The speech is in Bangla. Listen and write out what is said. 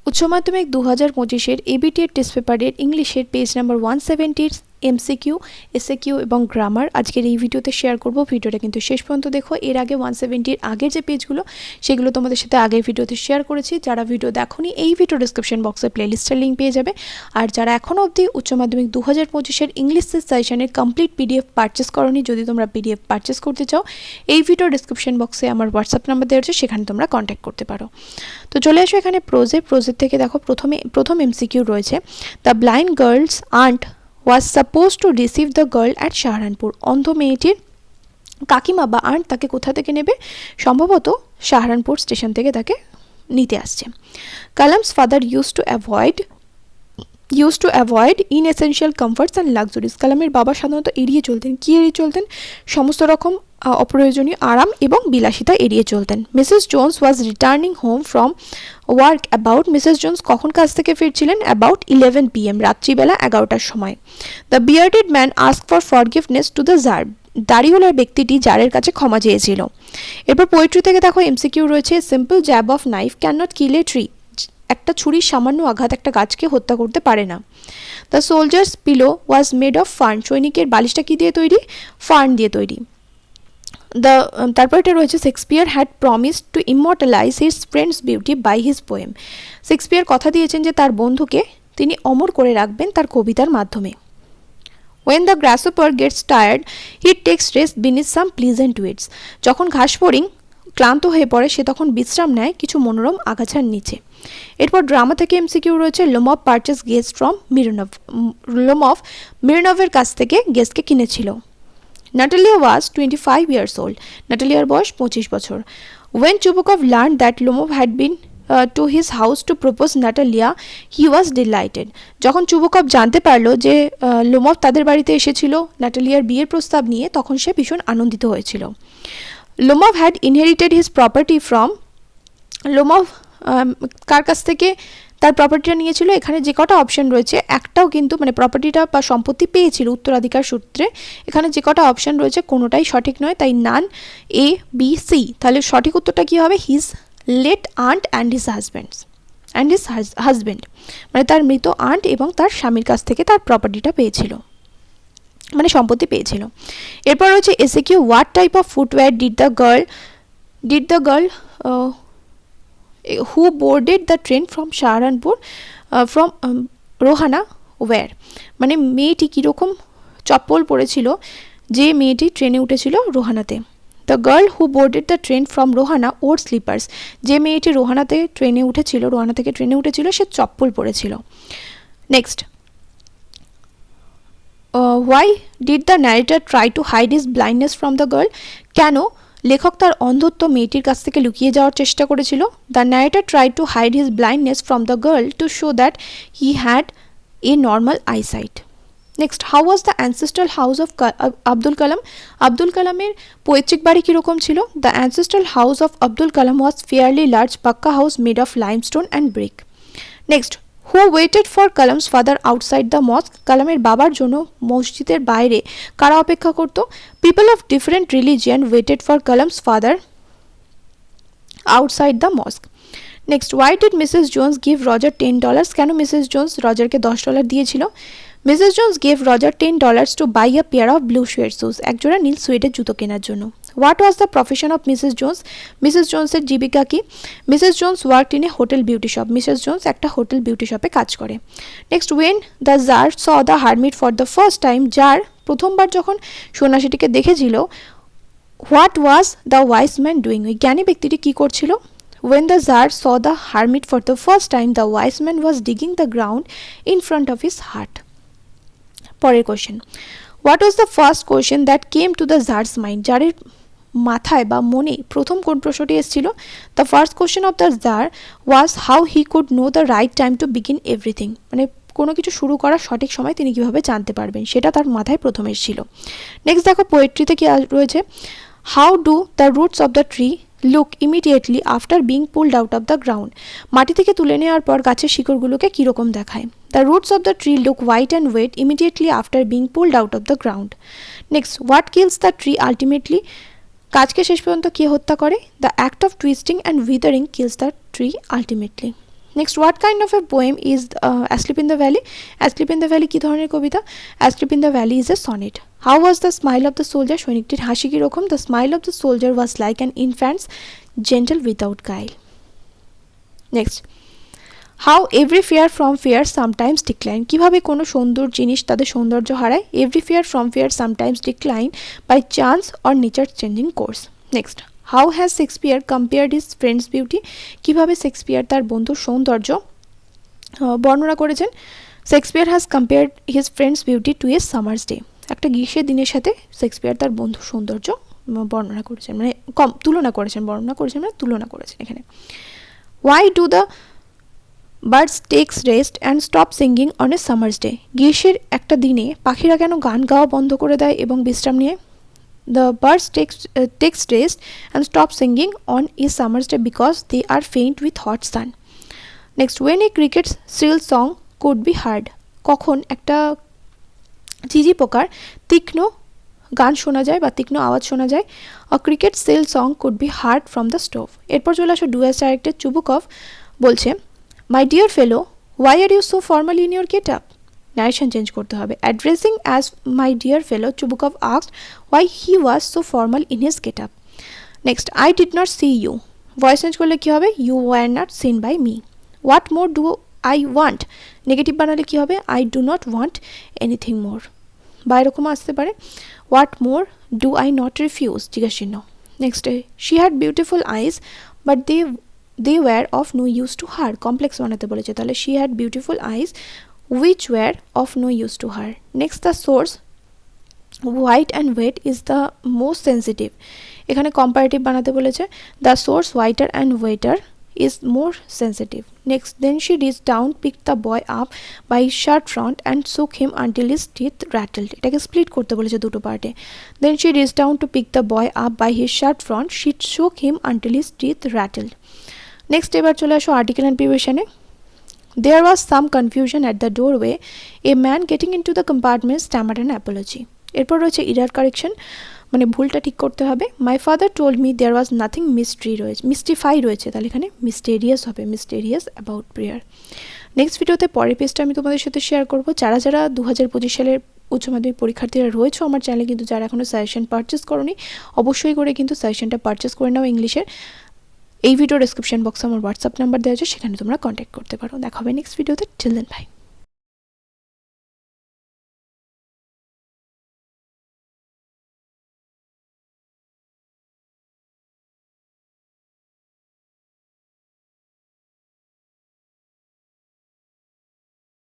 উচ্চ মাধ্যমিক 2025-এর ABTA টেস্ট পেপারের ইংলিশের পেজ নাম্বার 170 MCQ, SAQ এবং গ্রামার আজকের এই ভিডিওতে শেয়ার করব। ভিডিওটা কিন্তু শেষ পর্যন্ত দেখো। এর আগে 170-এর আগের যে পেজগুলো সেগুলো তোমাদের সাথে আগের ভিডিওতে শেয়ার করেছি। যারা ভিডিও দেখোনি এই ভিডিও ডেসক্রিপশন বক্সে প্লেলিস্টের লিঙ্ক পেয়ে যাবে। আর যারা এখনও অবধি উচ্চ মাধ্যমিক 2025-এর ইংলিশ সেশনের কমপ্লিট PDF পারচেস করোনি, যদি তোমরা PDF পারচেস করতে চাও এই ভিডিও ডেসক্রিপশন বক্সে আমার হোয়াটসঅ্যাপ নাম্বার দেওয়া আছে, সেখানে তোমরা কন্ট্যাক্ট করতে পারো। তো চলে আসো এখানে প্রোজের থেকে দেখো প্রথম MCQ রয়েছে, the blind girl's aunt was supposed to receive the girl at Saharanpur. অন্ধ মেয়েটির কাকিমা বা আন্ট তাকে কোথা থেকে নেবে? সম্ভবত শাহরানপুর স্টেশন থেকে তাকে নিতে আসছে। Kalam's father used to avoid inessential comforts and luxuries। কালামের বাবা সাধারণত এড়িয়ে চলতেন, কি এড়িয়ে চলতেন? সমস্ত রকম অপ্রয়োজনীয় আরাম এবং বিলাসিতা এড়িয়ে চলতেন। Mrs Jones was returning home from work about, Mrs Jones কখন কাজ থেকে ফিরছিলেন? অ্যাবাউট 11 PM, রাত্রিবেলা 11টার সময়। The bearded man ask for forgiveness to the tsar. দাড়িওয়ালার ব্যক্তিটি জারের কাছে ক্ষমা চেয়েছিল। এরপর পোয়েট্রি থেকে দেখো MCQ রয়েছে, simple jab of knife can not kill a tree. একটা ছুরির সামান্য আঘাত একটা গাছকে হত্যা করতে পারে না। The soldier's pillow was made of fern. সৈনিকের বালিশটা কি দিয়ে তৈরি? ফার্ন দিয়ে তৈরি। তারপর এটা রয়েছে, Shakespeare had promised to immortalise his friend's beauty by his poem. Shakespeare কথা দিয়েছেন যে তার বন্ধুকে তিনি অমর করে রাখবেন তার কবিতার মাধ্যমে। When the grasshopper gets tired, he takes rest beneath some pleasant weeds. যখন ঘাসফড়িং ক্লান্ত হয়ে পড়ে সে তখন বিশ্রাম নেয় কিছু মনোরম আগাছার নিচে। এরপর ড্রামা থেকে MCQ রয়েছে, Lomov purchase guest from Mironov. Lomov মিরনভের কাছ থেকে গেস্টকে কিনেছিল। Natalia was 25 years old। নাটালিয়ার বয়স 25 বছর। When Chubukov learned that Lomov had been to his house to propose Natalia, he was delighted। যখন চুবুকভ জানতে পারলো যে লোমভ তাদের বাড়িতে এসেছিল নাটালিয়ার বিয়ের প্রস্তাব নিয়ে, তখন সে ভীষণ আনন্দিত হয়েছিল। Lomov had inherited his property from. Lomov কার কাছ থেকে তার প্রপার্টিটা নিয়েছিল? এখানে যে কটা অপশন রয়েছে একটাও কিন্তু মানে প্রপার্টিটা বা সম্পত্তি পেয়েছিল উত্তরাধিকার সূত্রে। এখানে যে কটা অপশন রয়েছে কোনোটাই সঠিক নয়, তাই নান A, B, C। তাহলে সঠিক উত্তরটা কী হবে? His late aunt and his husband, মানে তার মৃত আন্ট এবং তার স্বামীর কাছ থেকে তার প্রপার্টিটা পেয়েছিল, মানে সম্পত্তি পেয়েছিল। এরপর রয়েছে SAQ, what type of footwear did the girl who boarded the train from Saharanpur from Rohana wear. মানে মেয়েটি কীরকম চপ্পল পরেছিল যে মেয়েটি ট্রেনে উঠেছিল রোহানাতে। The girl who boarded the train from Rohana wore slippers. যে মেয়েটি রোহানা থেকে ট্রেনে উঠেছিল সে চপ্পল পরেছিল। Next, why did the narrator try to hide his blindness from the girl. কেন লেখক তার অন্ধত্ব মেয়েটির কাছ থেকে লুকিয়ে যাওয়ার চেষ্টা করেছিল? The narrator try to hide his blindness from the girl to show that he had a normal eyesight. Next, how was the ancestral house of Abdul Kalam. Abdul কালামের পৈতৃক বাড়ি কীরকম ছিল? The ancestral house of Abdul Kalam was fairly large pucca house made of limestone and brick. Next, who waited for Kalam's father outside the mosque. কালামের বাবার জন্য মসজিদের বাইরে কারা অপেক্ষা করত? People of different religion waited for Kalam's father outside the mosque. Next, why did Mrs Jones give Roger $10? কেন মিসেস জোন্স রজারকে $10 দিয়েছিল? Mrs Jones gave Roger $10 to buy a pair of blue suede shoes. একজোড়া নীল সুয়েডের জুতো কেনার জন্য। What was the profession of Mrs Jones. Mrs জোন্সের জীবিকা কি? Mrs Jones worked in a hotel beauty shop. Mrs Jones একটা হোটেল বিউটি শপে কাজ করে। Next, when the tsar saw the hermit for the first time. Tsar প্রথমবার যখন সন্ন্যাসীটিকে দেখেছিল, what was the wise man doing. ওই জ্ঞানী ব্যক্তিটি কী করছিল? When the Tsar saw the hermit for the first time, the wise man was digging the ground in front of his hut. পরের question, what was the first question that came to the tsar's mind. জারের মাথায় বা মনে প্রথম কোন প্রশ্নটি এসেছিল? The first question of the tsar was how he could know the right time to begin everything. মানে কোনো কিছু শুরু করার সঠিক সময় তিনি কীভাবে জানতে পারবেন, সেটা তার মাথায় প্রথম এসেছিল। নেক্সট দেখো পোয়েট্রিতে কি রয়েছে, how do the roots of the tree look immediately after being pulled out of the ground. মাটি থেকে তুলে নেওয়ার পর গাছের শিকড়গুলোকে কীরকম দেখায়? The roots of the tree look white and wet immediately after being pulled out of the ground. Next, what kills the tree ultimately. গাছকে শেষ পর্যন্ত কে হত্যা করে? The act of twisting and withering kills the tree ultimately. Next what kind of a poem is asleep in the valley? Asleep in the valley কী ধরনের কবিতা? Asleep in the valley is a sonnet. How was the smile of the soldier? সৈনিকটির হাসি কীরকম? The smile of the soldier was like an infant's gentle without guile. Next, how every fair from fair sometimes decline? কীভাবে কোনো সুন্দর জিনিস তাদের সৌন্দর্য হারায়? Every fair from fair sometimes decline by chance or nature changing course. Next, how has Shakespeare compared his friend's beauty? কীভাবে শেক্সপিয়ার তার বন্ধুর সৌন্দর্য বর্ণনা করেছেন? Shakespeare has compared his friend's beauty to a summer's day. একটা গ্রীষ্মের দিনের সাথে শেক্সপিয়ার তার বন্ধুর সৌন্দর্য বর্ণনা করেছেন, মানে তুলনা করেছেন, বর্ণনা করেছেন মানে তুলনা করেছেন এখানে। Why do the birds takes rest and stop singing on a summer's day? গ্রীষ্মের একটা দিনে পাখিরা কেন গান গাওয়া বন্ধ করে দেয় এবং বিশ্রাম নিয়ে? The birds takes rest and stop singing on a summer's day because they are faint with hot sun. Next, when a cricket's shrill song could be heard? কখন একটা ঝিঝি পোকার তীক্ষ্ণ গান শোনা যায় বা তীক্ষ্ণ আওয়াজ শোনা যায়? A cricket shrill song could be heard from the stove. এরপর চলে আসো ডু অ্যাজ ডাইরেক্টেড। চুবুকভ বলছে, my dear fellow, why are you so formal in your get up? Narration change করতে হবে। Addressing as my dear fellow, Chubukov asked why he was so formal in his get up. Next, I did not see you. Voice change করলে কী হবে? You were not seen by me. What more do I want? Negative বানালে কী হবে? I do not want anything more. বা এরকম আসতে পারে, what more do I not refuse? জিজ্ঞাসা চিহ্ন। Next, she had beautiful eyes but they were of no use to her. Complex বানাতে বলেছে, তাহলে she had beautiful eyes which were of no use to her. Next, the source white and wait is the most sensitive. এখানে কম্পারেটিভ বানাতে বলেছে, the source whiter and waiter is more sensitive. Next, then she reached down, picked the boy up by his shirt front and shook him until his teeth rattled. এটাকে স্প্লিট করতে বলেছে দুটো পার্টে। Then she reached down to pick the boy up by his shirt front. She shook him until his teeth rattled. Next, এবার চলে আসো আর্টিকেল অ্যান্ড প্রিভিশনে। There was some confusion at the doorway. A man getting into the compartment stammered an apology. এরপর রয়েছে ইরার কারেকশন, মানে ভুলটা ঠিক করতে হবে। My father told me there was nothing mystify রয়েছে, তাহলে এখানে মিস্টেরিয়াস হবে, মিস্টেরিয়াস অ্যাবাউট প্রেয়ার। নেক্সট ভিডিওতে পরের পেজটা আমি তোমাদের সাথে শেয়ার করবো। যারা 2025 সালের উচ্চ মাধ্যমিক পরীক্ষার্থীরা রয়েছে আমার চ্যানেলে, কিন্তু যারা এখনও সাজেশন পারচেস করোনি, অবশ্যই করে কিন্তু সাজেশনটা পারচেস করে নাও ইংলিশের। এই ভিডিও ডেসক্রিপশন বক্সে আমার হোয়াটসঅ্যাপ নাম্বার দেওয়া আছে, সেখানে তোমরা কন্ট্যাক্ট করতে পারো। দেখা হবে নেক্সট ভিডিওতে। Till then, by.